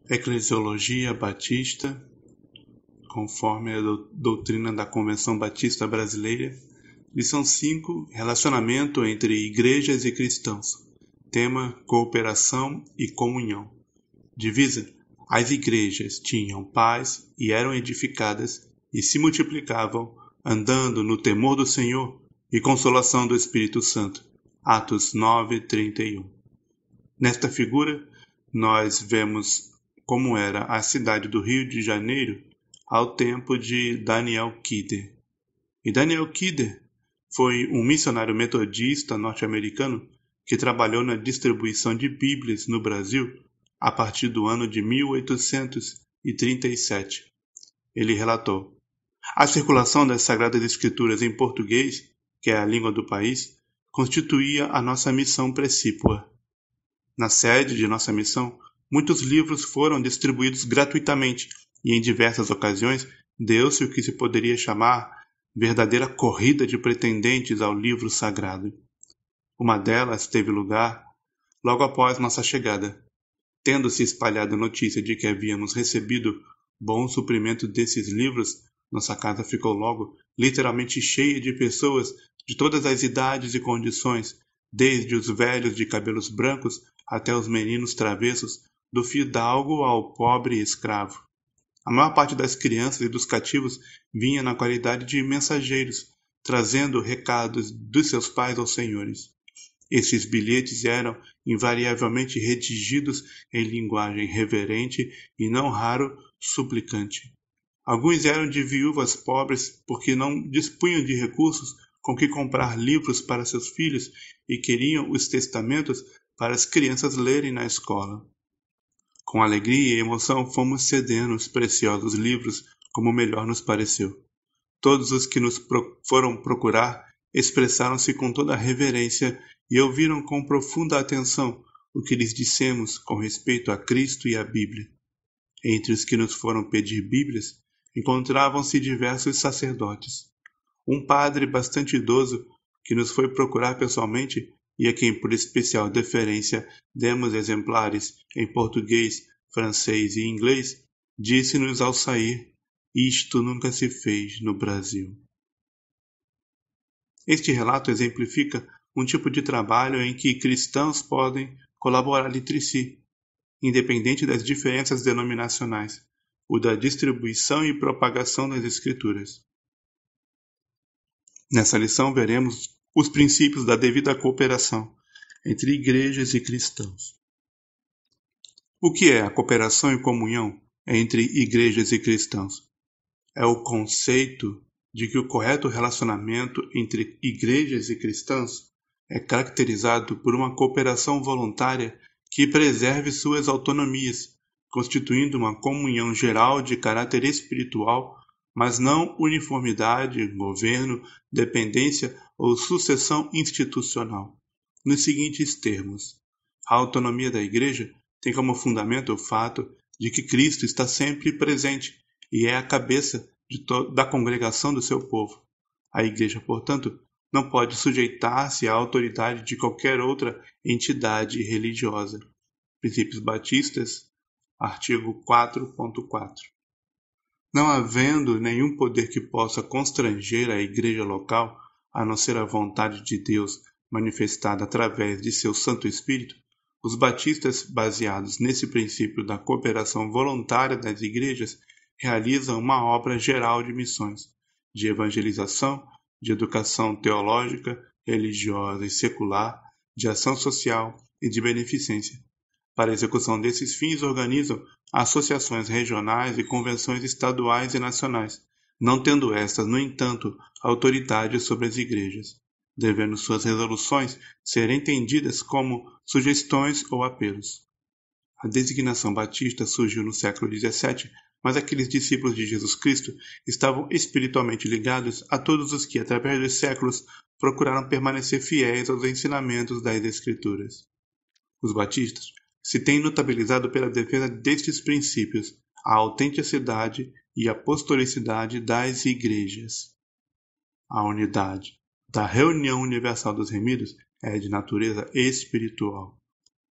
Eclesiologia Batista, conforme a doutrina da Convenção Batista Brasileira. Lição 5. Relacionamento entre igrejas e cristãos. Tema: cooperação e comunhão. Divisa: as igrejas tinham paz e eram edificadas e se multiplicavam, andando no temor do Senhor e consolação do Espírito Santo. Atos 9:31. Nesta figura, nós vemos como era a cidade do Rio de Janeiro ao tempo de Daniel Kidder. E Daniel Kidder foi um missionário metodista norte-americano que trabalhou na distribuição de Bíblias no Brasil a partir do ano de 1837. Ele relatou: a circulação das Sagradas Escrituras em português, que é a língua do país, constituía a nossa missão precípua. Na sede de nossa missão, muitos livros foram distribuídos gratuitamente e em diversas ocasiões deu-se o que se poderia chamar verdadeira corrida de pretendentes ao livro sagrado. Uma delas teve lugar logo após nossa chegada. Tendo-se espalhado a notícia de que havíamos recebido bom suprimento desses livros, nossa casa ficou logo literalmente cheia de pessoas de todas as idades e condições, desde os velhos de cabelos brancos até os meninos travessos, do fidalgo ao pobre escravo. A maior parte das crianças e dos cativos vinha na qualidade de mensageiros, trazendo recados dos seus pais aos senhores. Esses bilhetes eram invariavelmente redigidos em linguagem reverente e, não raro, suplicante. Alguns eram de viúvas pobres porque não dispunham de recursos com que comprar livros para seus filhos e queriam os testamentos para as crianças lerem na escola. Com alegria e emoção fomos cedendo os preciosos livros como melhor nos pareceu. Todos os que nos foram procurar expressaram-se com toda a reverência e ouviram com profunda atenção o que lhes dissemos com respeito a Cristo e à Bíblia. Entre os que nos foram pedir Bíblias, encontravam-se diversos sacerdotes. Um padre bastante idoso, que nos foi procurar pessoalmente e a quem por especial deferência demos exemplares em português, francês e inglês, disse-nos ao sair: isto nunca se fez no Brasil. Este relato exemplifica um tipo de trabalho em que cristãos podem colaborar entre si, independente das diferenças denominacionais, o da distribuição e propagação das Escrituras. Nessa lição veremos os princípios da devida cooperação entre igrejas e cristãos. O que é a cooperação e comunhão entre igrejas e cristãos? É o conceito de que o correto relacionamento entre igrejas e cristãos é caracterizado por uma cooperação voluntária que preserve suas autonomias, constituindo uma comunhão geral de caráter espiritual, mas não uniformidade, governo, dependência ou sucessão institucional. Nos seguintes termos: a autonomia da Igreja tem como fundamento o fato de que Cristo está sempre presente e é a cabeça da congregação do seu povo. A Igreja, portanto, não pode sujeitar-se à autoridade de qualquer outra entidade religiosa. Princípios Batistas, artigo 4.4. Não havendo nenhum poder que possa constranger a igreja local, a não ser a vontade de Deus manifestada através de seu Santo Espírito, os batistas, baseados nesse princípio da cooperação voluntária das igrejas, realizam uma obra geral de missões, de evangelização, de educação teológica, religiosa e secular, de ação social e de beneficência. Para a execução desses fins, organizam associações regionais e convenções estaduais e nacionais, não tendo estas, no entanto, autoridade sobre as igrejas, devendo suas resoluções ser entendidas como sugestões ou apelos. A designação batista surgiu no século XVII, mas aqueles discípulos de Jesus Cristo estavam espiritualmente ligados a todos os que, através dos séculos, procuraram permanecer fiéis aos ensinamentos das Escrituras. Os batistas se têm notabilizado pela defesa destes princípios, a autenticidade e apostolicidade das igrejas. A unidade da reunião universal dos remidos é de natureza espiritual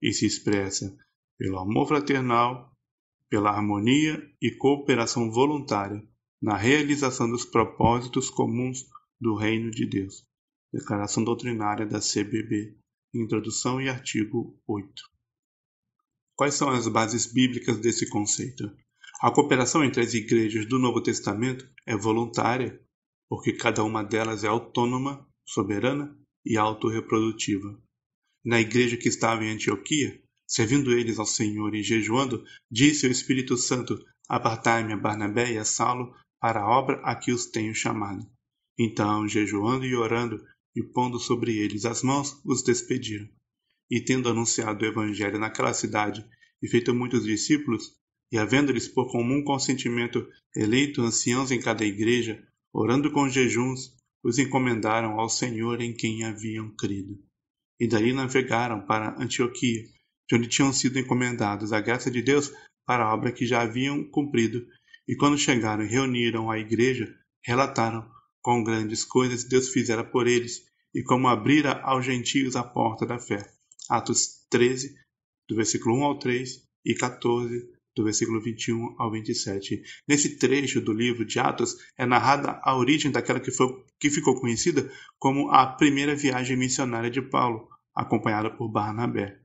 e se expressa pelo amor fraternal, pela harmonia e cooperação voluntária na realização dos propósitos comuns do Reino de Deus. Declaração Doutrinária da CBB, Introdução e artigo 8. Quais são as bases bíblicas desse conceito? A cooperação entre as igrejas do Novo Testamento é voluntária, porque cada uma delas é autônoma, soberana e autorreprodutiva. Na igreja que estava em Antioquia, servindo eles ao Senhor e jejuando, disse o Espírito Santo: Apartai-me a Barnabé e a Saulo para a obra a que os tenho chamado. Então, jejuando e orando, e pondo sobre eles as mãos, os despediram. E tendo anunciado o Evangelho naquela cidade, e feito muitos discípulos, e havendo-lhes por comum consentimento eleito anciãos em cada igreja, orando com jejuns, os encomendaram ao Senhor em quem haviam crido. E daí navegaram para Antioquia, de onde tinham sido encomendados a graça de Deus para a obra que já haviam cumprido. E quando chegaram e reuniram a igreja, relataram quão grandes coisas Deus fizera por eles, e como abrira aos gentios a porta da fé. Atos 13, do versículo 1 ao 3, e 14, do versículo 21 ao 27. Nesse trecho do livro de Atos é narrada a origem daquela que ficou conhecida como a primeira viagem missionária de Paulo, acompanhada por Barnabé.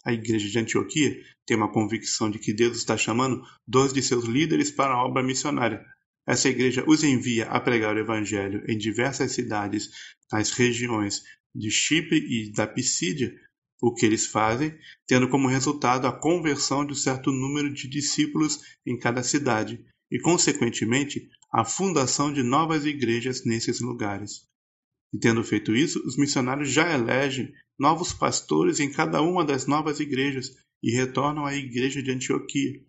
A igreja de Antioquia tem uma convicção de que Deus está chamando 2 de seus líderes para a obra missionária. Essa igreja os envia a pregar o evangelho em diversas cidades nas regiões de Chipre e da Pisídia, o que eles fazem, tendo como resultado a conversão de um certo número de discípulos em cada cidade e, consequentemente, a fundação de novas igrejas nesses lugares. E tendo feito isso, os missionários já elegem novos pastores em cada uma das novas igrejas e retornam à igreja de Antioquia.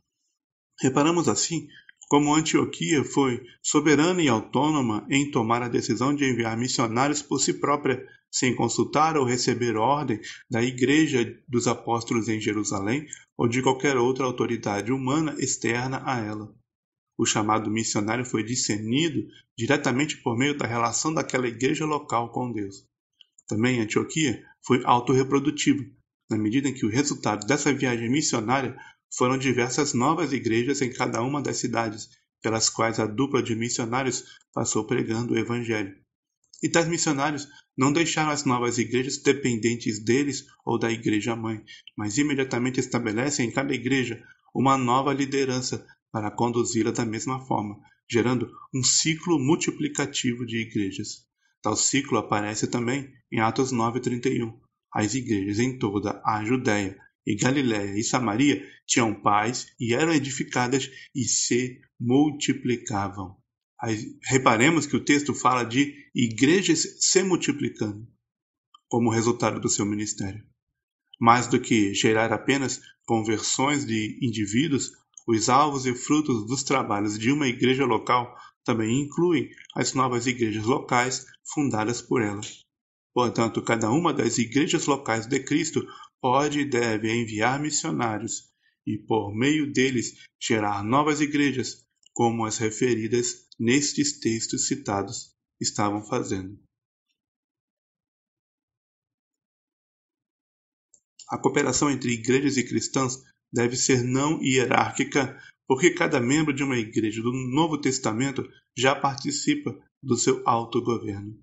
Reparamos assim como Antioquia foi soberana e autônoma em tomar a decisão de enviar missionários por si própria, sem consultar ou receber ordem da Igreja dos Apóstolos em Jerusalém ou de qualquer outra autoridade humana externa a ela. O chamado missionário foi discernido diretamente por meio da relação daquela igreja local com Deus. Também Antioquia foi autorreprodutiva, na medida em que o resultado dessa viagem missionária foram diversas novas igrejas em cada uma das cidades, pelas quais a dupla de missionários passou pregando o Evangelho. E tais missionários não deixaram as novas igrejas dependentes deles ou da igreja-mãe, mas imediatamente estabelecem em cada igreja uma nova liderança para conduzi-la da mesma forma, gerando um ciclo multiplicativo de igrejas. Tal ciclo aparece também em Atos 9:31. As igrejas em toda a Judéia e Galiléia e Samaria tinham paz e eram edificadas e se multiplicavam. Reparemos que o texto fala de igrejas se multiplicando como resultado do seu ministério. Mais do que gerar apenas conversões de indivíduos, os alvos e frutos dos trabalhos de uma igreja local também incluem as novas igrejas locais fundadas por ela. Portanto, cada uma das igrejas locais de Cristo pode e deve enviar missionários e, por meio deles, gerar novas igrejas, como as referidas nestes textos citados estavam fazendo. A cooperação entre igrejas e cristãos deve ser não hierárquica, porque cada membro de uma igreja do Novo Testamento já participa do seu autogoverno.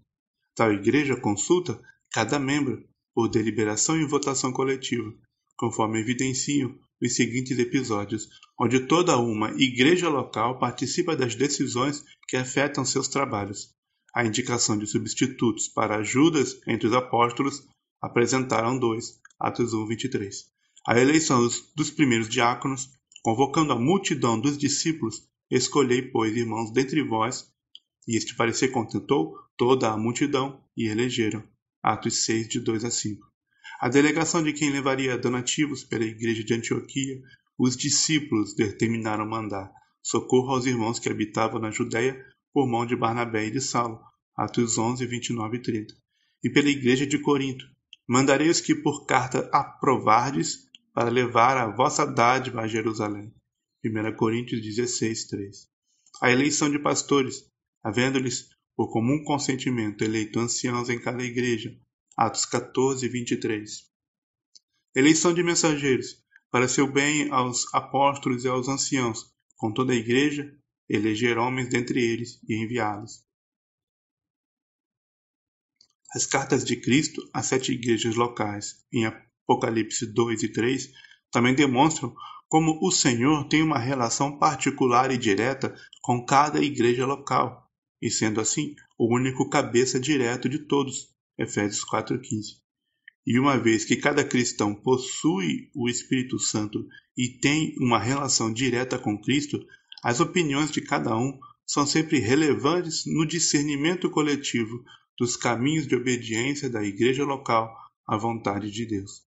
Tal igreja consulta cada membro por deliberação e votação coletiva, conforme evidenciam os seguintes episódios, onde toda uma igreja local participa das decisões que afetam seus trabalhos. A indicação de substitutos para Judas entre os apóstolos apresentaram 2, Atos 1:23. A eleição dos primeiros diáconos, convocando a multidão dos discípulos, escolhei, pois, irmãos, dentre vós, e este parecer contentou toda a multidão, e elegeram. Atos 6, de 2-5. A delegação de quem levaria donativos pela igreja de Antioquia, os discípulos determinaram mandar socorro aos irmãos que habitavam na Judéia por mão de Barnabé e de Saulo. Atos 11, 29 e 30. E pela igreja de Corinto, mandarei os que por carta aprovardes para levar a vossa dádiva a Jerusalém. 1 Coríntios 16, 3. A eleição de pastores, havendo-lhes por comum consentimento eleito anciãos em cada igreja. Atos 14, 23. Eleição de mensageiros, pareceu bem aos apóstolos e aos anciãos, com toda a igreja, eleger homens dentre eles e enviá-los. As cartas de Cristo às 7 igrejas locais, em Apocalipse 2 e 3, também demonstram como o Senhor tem uma relação particular e direta com cada igreja local, e sendo assim, o único cabeça direto de todos, Efésios 4,15. E uma vez que cada cristão possui o Espírito Santo e tem uma relação direta com Cristo, as opiniões de cada um são sempre relevantes no discernimento coletivo dos caminhos de obediência da igreja local à vontade de Deus.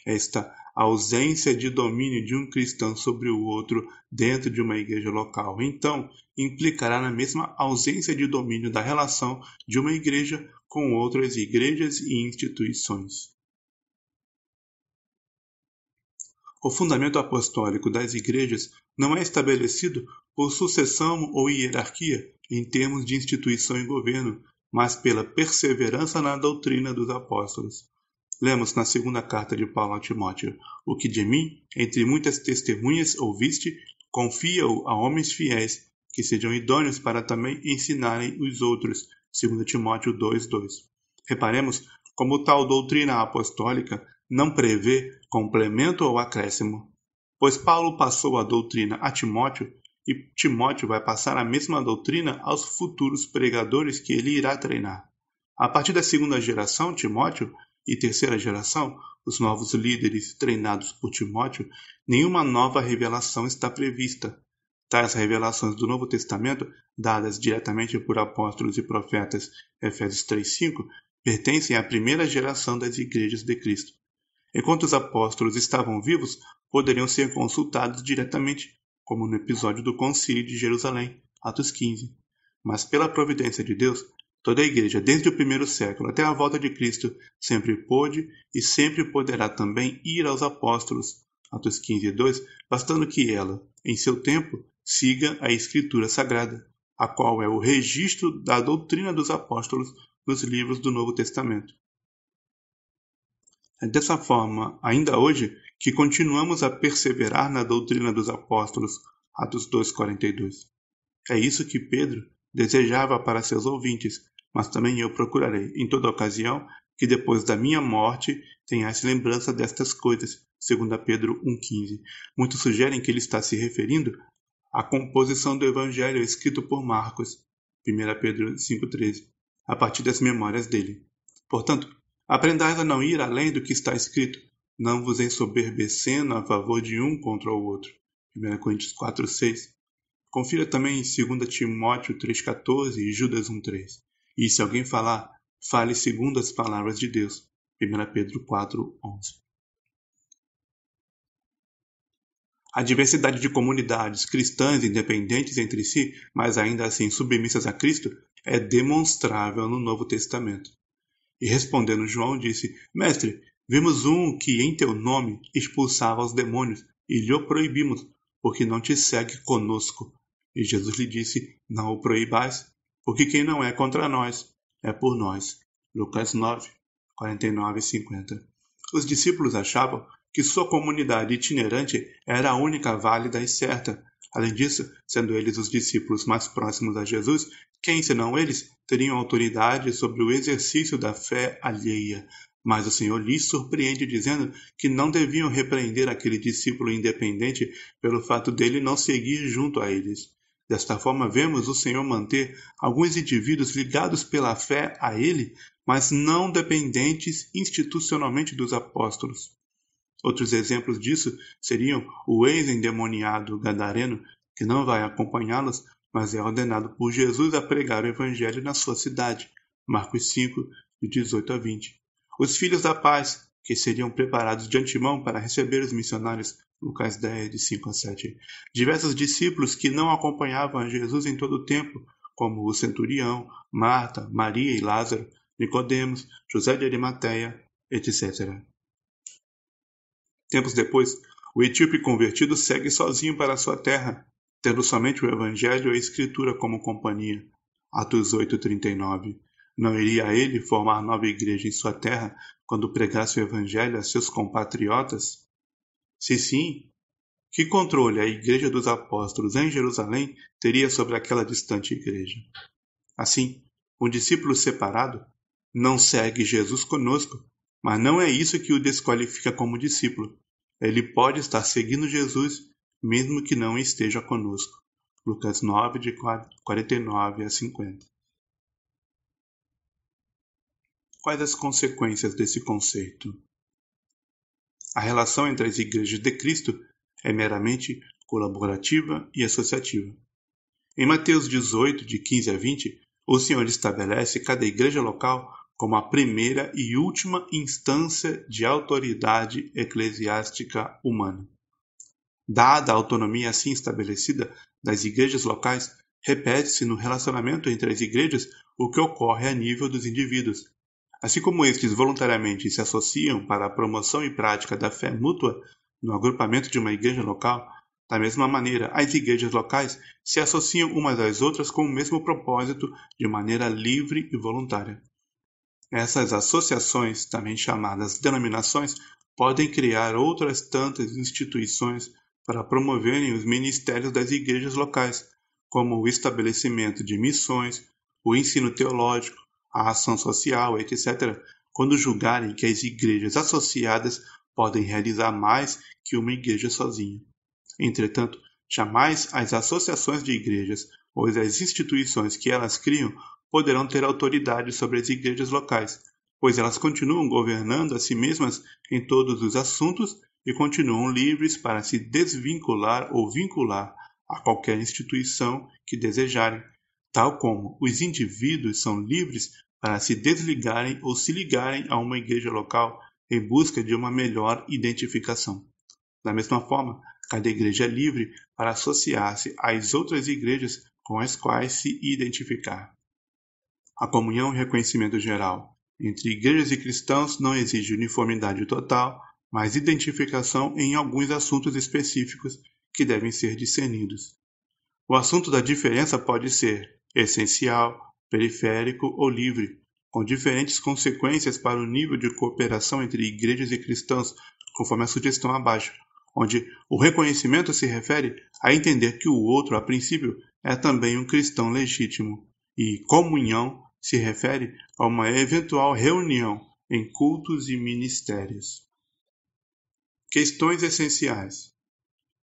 Esta ausência de domínio de um cristão sobre o outro dentro de uma igreja local, então, implicará na mesma ausência de domínio da relação de uma igreja com outras igrejas e instituições. O fundamento apostólico das igrejas não é estabelecido por sucessão ou hierarquia em termos de instituição e governo, mas pela perseverança na doutrina dos apóstolos. Lemos na segunda carta de Paulo a Timóteo: o que de mim, entre muitas testemunhas ouviste, confia-o a homens fiéis, que sejam idôneos para também ensinarem os outros. 2 Timóteo 2:2. Reparemos como tal doutrina apostólica não prevê complemento ou acréscimo, pois Paulo passou a doutrina a Timóteo e Timóteo vai passar a mesma doutrina aos futuros pregadores que ele irá treinar. A partir da segunda geração, Timóteo, e terceira geração, os novos líderes treinados por Timóteo, nenhuma nova revelação está prevista. Tais revelações do Novo Testamento, dadas diretamente por apóstolos e profetas, Efésios 3:5, pertencem à primeira geração das igrejas de Cristo. Enquanto os apóstolos estavam vivos, poderiam ser consultados diretamente, como no episódio do Concílio de Jerusalém, Atos 15. Mas pela providência de Deus, toda a igreja, desde o primeiro século até a volta de Cristo, sempre pôde e sempre poderá também ir aos apóstolos, Atos 15:2, bastando que ela, em seu tempo, siga a Escritura Sagrada, a qual é o registro da doutrina dos apóstolos nos livros do Novo Testamento. É dessa forma, ainda hoje, que continuamos a perseverar na doutrina dos apóstolos, Atos 2:42. É isso que Pedro desejava para seus ouvintes, mas também eu procurarei, em toda ocasião, que depois da minha morte tenhais lembrança destas coisas, 2 Pedro 1:15. Muitos sugerem que ele está se referindo à composição do Evangelho escrito por Marcos, 1 Pedro 5:13, a partir das memórias dele. Portanto, aprendais a não ir além do que está escrito, não vos ensoberbecendo a favor de um contra o outro, 1 Coríntios 4:6. Confira também em 2 Timóteo 3:14 e Judas 1:3. E se alguém falar, fale segundo as palavras de Deus, 1 Pedro 4:11. A diversidade de comunidades cristãs independentes entre si, mas ainda assim submissas a Cristo, é demonstrável no Novo Testamento. E respondendo João disse: Mestre, vimos um que em teu nome expulsava os demônios, e lhe o proibimos, porque não te segue conosco. E Jesus lhe disse: Não o proibais, porque quem não é contra nós, é por nós. Lucas 9, 49 e 50. Os discípulos achavam que sua comunidade itinerante era a única válida e certa. Além disso, sendo eles os discípulos mais próximos a Jesus, quem, senão eles, teriam autoridade sobre o exercício da fé alheia? Mas o Senhor lhes surpreende dizendo que não deviam repreender aquele discípulo independente pelo fato dele não seguir junto a eles. Desta forma, vemos o Senhor manter alguns indivíduos ligados pela fé a ele, mas não dependentes institucionalmente dos apóstolos. Outros exemplos disso seriam o ex-endemoniado gadareno, que não vai acompanhá-los, mas é ordenado por Jesus a pregar o evangelho na sua cidade, Marcos 5, de 18 a 20. Os filhos da paz, que seriam preparados de antemão para receber os missionários, Lucas 10, de 5 a 7. Diversos discípulos que não acompanhavam a Jesus em todo o tempo, como o centurião, Marta, Maria e Lázaro, Nicodemos, José de Arimateia, etc. Tempos depois, o etíope convertido segue sozinho para sua terra, tendo somente o Evangelho e a Escritura como companhia. Atos 8:39. Não iria ele formar nova igreja em sua terra quando pregasse o Evangelho a seus compatriotas? Se sim, que controle a Igreja dos Apóstolos em Jerusalém teria sobre aquela distante igreja? Assim, um discípulo separado não segue Jesus conosco, mas não é isso que o desqualifica como discípulo. Ele pode estar seguindo Jesus, mesmo que não esteja conosco. Lucas 9, de 49 a 50. Quais as consequências desse conceito? A relação entre as igrejas de Cristo é meramente colaborativa e associativa. Em Mateus 18, de 15 a 20, o Senhor estabelece cada igreja local como a primeira e última instância de autoridade eclesiástica humana. Dada a autonomia assim estabelecida das igrejas locais, repete-se no relacionamento entre as igrejas o que ocorre a nível dos indivíduos. Assim como estes voluntariamente se associam para a promoção e prática da fé mútua no agrupamento de uma igreja local, da mesma maneira, as igrejas locais se associam umas às outras com o mesmo propósito de maneira livre e voluntária. Essas associações, também chamadas denominações, podem criar outras tantas instituições para promoverem os ministérios das igrejas locais, como o estabelecimento de missões, o ensino teológico, a ação social, etc., quando julgarem que as igrejas associadas podem realizar mais que uma igreja sozinha. Entretanto, jamais as associações de igrejas ou as instituições que elas criam poderão ter autoridade sobre as igrejas locais, pois elas continuam governando a si mesmas em todos os assuntos e continuam livres para se desvincular ou vincular a qualquer instituição que desejarem, tal como os indivíduos são livres para se desligarem ou se ligarem a uma igreja local em busca de uma melhor identificação. Da mesma forma, cada igreja é livre para associar-se às outras igrejas com as quais se identificar. A comunhão e reconhecimento geral entre igrejas e cristãos não exige uniformidade total, mas identificação em alguns assuntos específicos que devem ser discernidos. O assunto da diferença pode ser essencial, periférico ou livre, com diferentes consequências para o nível de cooperação entre igrejas e cristãos, conforme a sugestão abaixo, onde o reconhecimento se refere a entender que o outro, a princípio, é também um cristão legítimo, e comunhão se refere a uma eventual reunião em cultos e ministérios. Questões essenciais,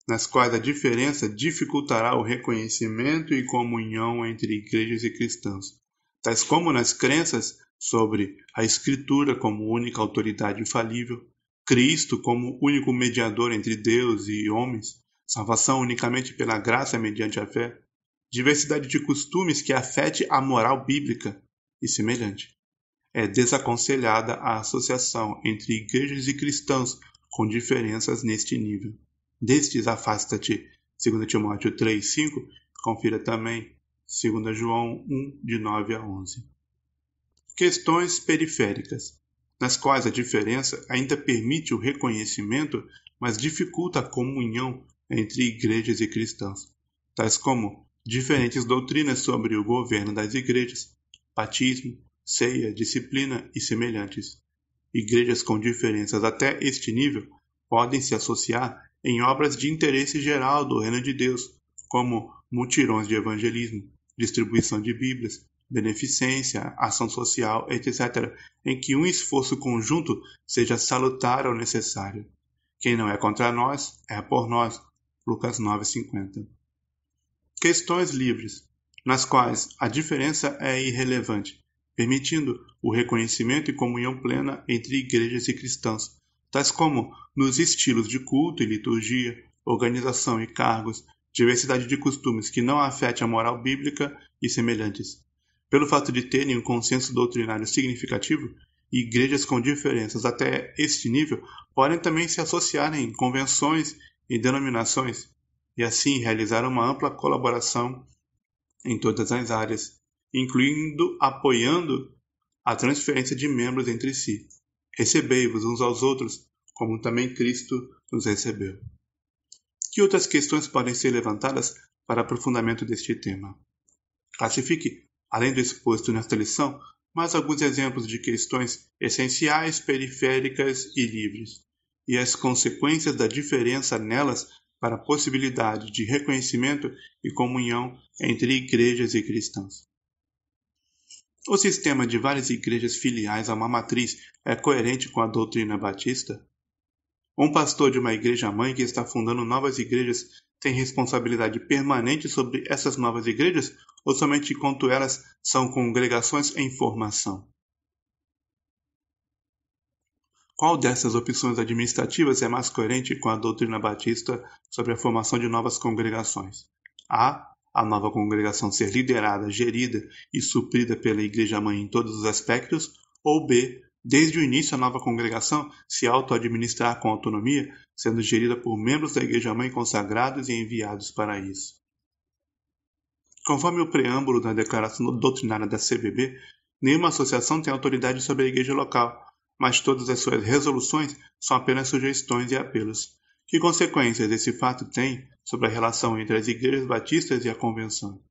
nas quais a diferença dificultará o reconhecimento e comunhão entre igrejas e cristãos, tais como nas crenças sobre a Escritura como única autoridade infalível, Cristo como único mediador entre Deus e homens, salvação unicamente pela graça mediante a fé, diversidade de costumes que afete a moral bíblica e semelhante. É desaconselhada a associação entre igrejas e cristãos com diferenças neste nível. Destes afasta-te, 2 Timóteo 3:5, confira também 2 João 1, de 9 a 11. Questões periféricas, nas quais a diferença ainda permite o reconhecimento, mas dificulta a comunhão entre igrejas e cristãos, tais como diferentes doutrinas sobre o governo das igrejas, batismo, ceia, disciplina e semelhantes. Igrejas com diferenças até este nível podem se associar em obras de interesse geral do reino de Deus, como mutirões de evangelismo, distribuição de Bíblias, beneficência, ação social, etc., em que um esforço conjunto seja salutar ou necessário. Quem não é contra nós, é por nós. Lucas 9:50. Questões livres, nas quais a diferença é irrelevante, permitindo o reconhecimento e comunhão plena entre igrejas e cristãos, tais como nos estilos de culto e liturgia, organização e cargos, diversidade de costumes que não afete a moral bíblica e semelhantes. Pelo fato de terem um consenso doutrinário significativo, igrejas com diferenças até este nível podem também se associar em convenções e denominações, e assim realizar uma ampla colaboração em todas as áreas, incluindo apoiando a transferência de membros entre si. Recebei-vos uns aos outros, como também Cristo nos recebeu. Que outras questões podem ser levantadas para aprofundamento deste tema? Classifique, além do exposto nesta lição, mais alguns exemplos de questões essenciais, periféricas e livres. e as consequências da diferença nelas para a possibilidade de reconhecimento e comunhão entre igrejas e cristãos. O sistema de várias igrejas filiais a uma matriz é coerente com a doutrina batista? Um pastor de uma igreja-mãe que está fundando novas igrejas tem responsabilidade permanente sobre essas novas igrejas ou somente enquanto elas são congregações em formação? Qual dessas opções administrativas é mais coerente com a doutrina batista sobre a formação de novas congregações? A nova congregação ser liderada, gerida e suprida pela igreja-mãe em todos os aspectos, ou B, desde o início a nova congregação se auto-administrar com autonomia, sendo gerida por membros da igreja-mãe consagrados e enviados para isso. Conforme o preâmbulo da declaração doutrinária da CBB, nenhuma associação tem autoridade sobre a igreja local, mas todas as suas resoluções são apenas sugestões e apelos. Que consequências esse fato tem sobre a relação entre as igrejas batistas e a convenção?